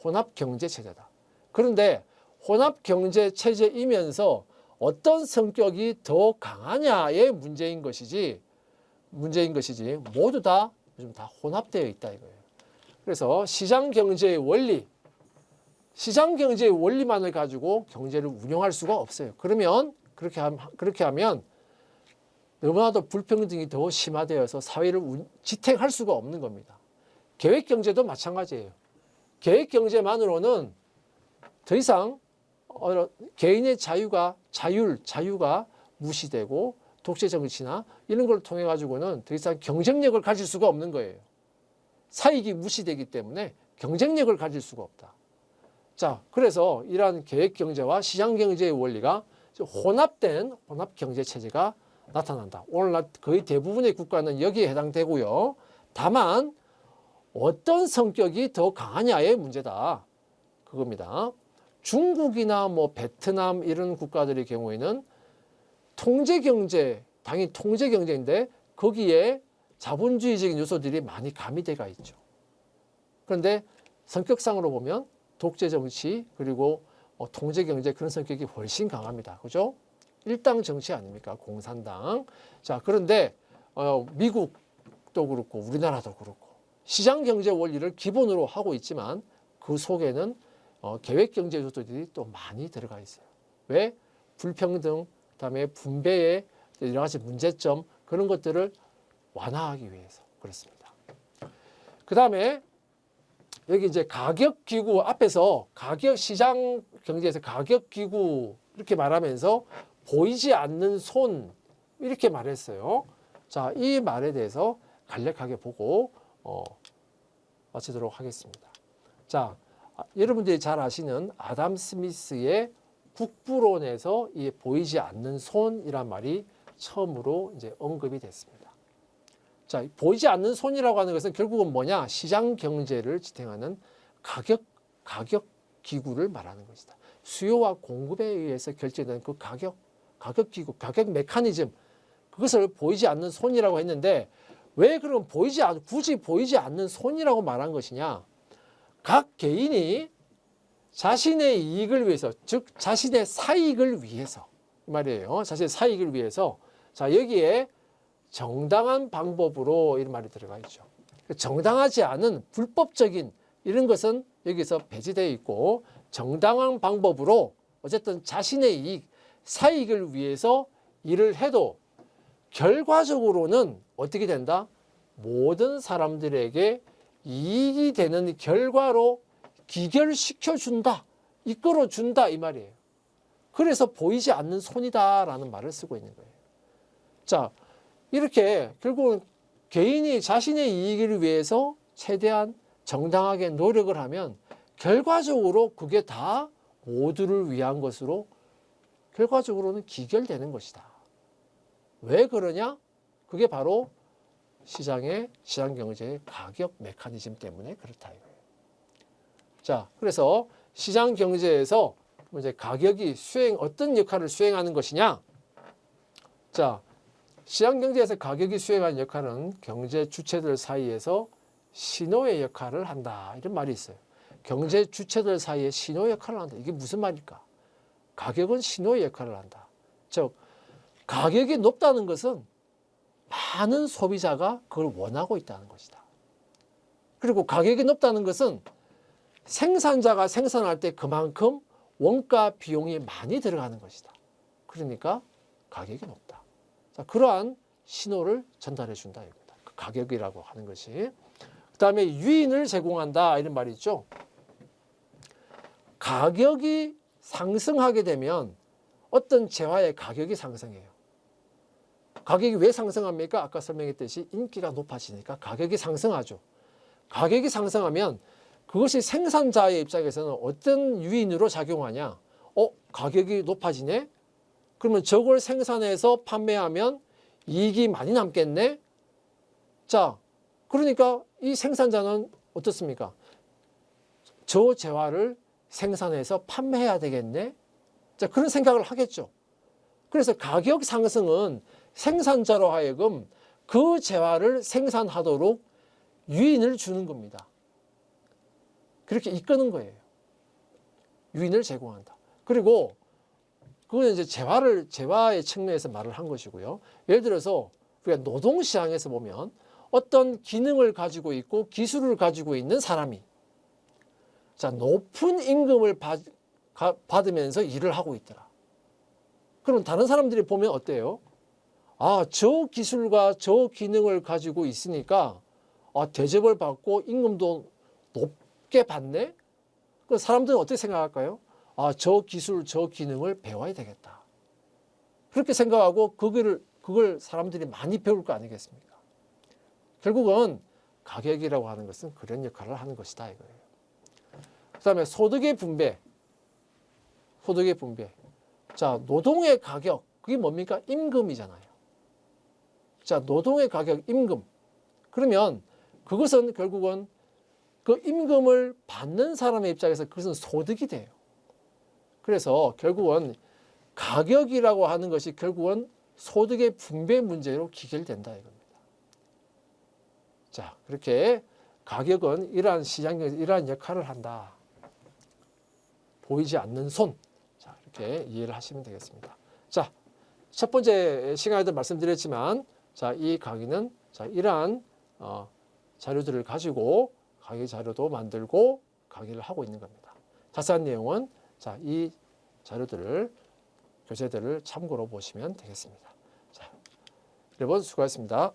혼합 경제 체제다. 그런데 혼합 경제 체제이면서 어떤 성격이 더 강하냐의 문제인 것이지 모두 다 요즘 다 혼합되어 있다 이거예요. 그래서 시장 경제의 원리만을 가지고 경제를 운영할 수가 없어요. 그러면 그렇게 하면 너무나도 불평등이 더 심화되어서 사회를 지탱할 수가 없는 겁니다. 계획 경제도 마찬가지예요. 계획 경제만으로는 더 이상 개인의 자유가 무시되고 독재 정치나 이런 걸 통해 가지고는 더 이상 경쟁력을 가질 수가 없는 거예요. 사익이 무시되기 때문에 경쟁력을 가질 수가 없다. 자, 그래서 이러한 계획 경제와 시장 경제의 원리가 혼합된 혼합 경제 체제가 나타난다. 오늘날 거의 대부분의 국가는 여기에 해당되고요. 다만 어떤 성격이 더 강하냐의 문제다. 그겁니다. 중국이나 베트남 이런 국가들의 경우에는 통제 경제, 당연히 통제 경제인데 거기에 자본주의적인 요소들이 많이 가미되어 있죠. 그런데 성격상으로 보면 독재 정치 그리고 통제 경제 그런 성격이 훨씬 강합니다. 그죠? 일당 정치 아닙니까? 공산당. 자, 그런데 미국도 그렇고 우리나라도 그렇고 시장 경제 원리를 기본으로 하고 있지만 그 속에는 계획 경제 요소들이 또 많이 들어가 있어요. 왜? 불평등, 그다음에 분배의 여러 가지 문제점 그런 것들을 완화하기 위해서 그렇습니다. 그다음에 여기 이제 가격 기구 앞에서 시장 경제에서 가격 기구 이렇게 말하면서 보이지 않는 손 이렇게 말했어요. 자, 이 말에 대해서 간략하게 보고 마치도록 하겠습니다. 자, 여러분들이 잘 아시는 아담 스미스의 국부론에서 이 보이지 않는 손이란 말이 처음으로 이제 언급이 됐습니다. 자, 보이지 않는 손이라고 하는 것은 결국은 뭐냐? 시장 경제를 지탱하는 가격 기구를 말하는 것이다. 수요와 공급에 의해서 결정되는 그 가격 기구, 가격 메커니즘 그것을 보이지 않는 손이라고 했는데 왜 그럼 굳이 보이지 않는 손이라고 말한 것이냐? 각 개인이 자신의 이익을 위해서, 즉 자신의 사익을 위해서 말이에요. 자신의 사익을 위해서 자, 여기에 정당한 방법으로 이런 말이 들어가 있죠. 정당하지 않은 불법적인 이런 것은 여기서 배제되어 있고 정당한 방법으로 어쨌든 자신의 이익, 사익을 위해서 일을 해도 결과적으로는 어떻게 된다? 모든 사람들에게 이익이 되는 결과로 기결시켜준다, 이끌어준다 이 말이에요. 그래서 보이지 않는 손이다라는 말을 쓰고 있는 거예요. 자, 이렇게 결국은 개인이 자신의 이익을 위해서 최대한 정당하게 노력을 하면 결과적으로 그게 다 모두를 위한 것으로 결과적으로는 기결되는 것이다. 왜 그러냐? 그게 바로 시장경제의 가격 메커니즘 때문에 그렇다 이거예요. 자, 그래서 시장경제에서 이제 가격이 어떤 역할을 수행하는 것이냐? 자, 시장경제에서 가격이 수행하는 역할은 경제 주체들 사이에서 신호의 역할을 한다. 이런 말이 있어요. 경제 주체들 사이에 신호 역할을 한다. 이게 무슨 말일까? 가격은 신호의 역할을 한다. 즉, 가격이 높다는 것은 많은 소비자가 그걸 원하고 있다는 것이다. 그리고 가격이 높다는 것은 생산자가 생산할 때 그만큼 원가 비용이 많이 들어가는 것이다. 그러니까 가격이 높다. 자, 그러한 신호를 전달해 준다 이겁니다. 그 가격이라고 하는 것이. 그 다음에 유인을 제공한다 이런 말이 있죠. 가격이 상승하게 되면 어떤 재화의 가격이 상승해요. 가격이 왜 상승합니까? 아까 설명했듯이 인기가 높아지니까 가격이 상승하죠. 가격이 상승하면 그것이 생산자의 입장에서는 어떤 유인으로 작용하냐? 가격이 높아지네? 그러면 저걸 생산해서 판매하면 이익이 많이 남겠네? 자, 그러니까 이 생산자는 어떻습니까? 저 재화를 생산해서 판매해야 되겠네? 자, 그런 생각을 하겠죠. 그래서 가격 상승은 생산자로 하여금 그 재화를 생산하도록 유인을 주는 겁니다. 그렇게 이끄는 거예요. 유인을 제공한다. 그리고 그건 이제 재화의 측면에서 말을 한 것이고요. 예를 들어서 우리가 노동시장에서 보면 어떤 기능을 가지고 있고 기술을 가지고 있는 사람이 자, 높은 임금을 받으면서 일을 하고 있더라. 그럼 다른 사람들이 보면 어때요? 아, 저 기술과 저 기능을 가지고 있으니까 대접을 받고 임금도 높게 받네? 그 사람들은 어떻게 생각할까요? 아, 저 기술, 저 기능을 배워야 되겠다. 그렇게 생각하고 그걸 사람들이 많이 배울 거 아니겠습니까? 결국은 가격이라고 하는 것은 그런 역할을 하는 것이다 이거예요. 그 다음에 소득의 분배. 자, 노동의 가격, 그게 뭡니까? 임금이잖아요. 자, 노동의 가격, 임금. 그러면 그것은 결국은 그 임금을 받는 사람의 입장에서 그것은 소득이 돼요. 그래서 결국은 가격이라고 하는 것이 결국은 소득의 분배 문제로 기결된다 이겁니다. 자, 그렇게 가격은 이러한 시장에서 이러한 역할을 한다. 보이지 않는 손. 자, 이렇게 이해를 하시면 되겠습니다. 자, 첫 번째 시간에도 말씀드렸지만, 자, 이 강의는 자, 이러한 자료들을 가지고 강의 자료도 만들고 강의를 하고 있는 겁니다. 자세한 내용은 자, 이 자료들을 교재들을 참고로 보시면 되겠습니다. 자, 여러분 수고하셨습니다.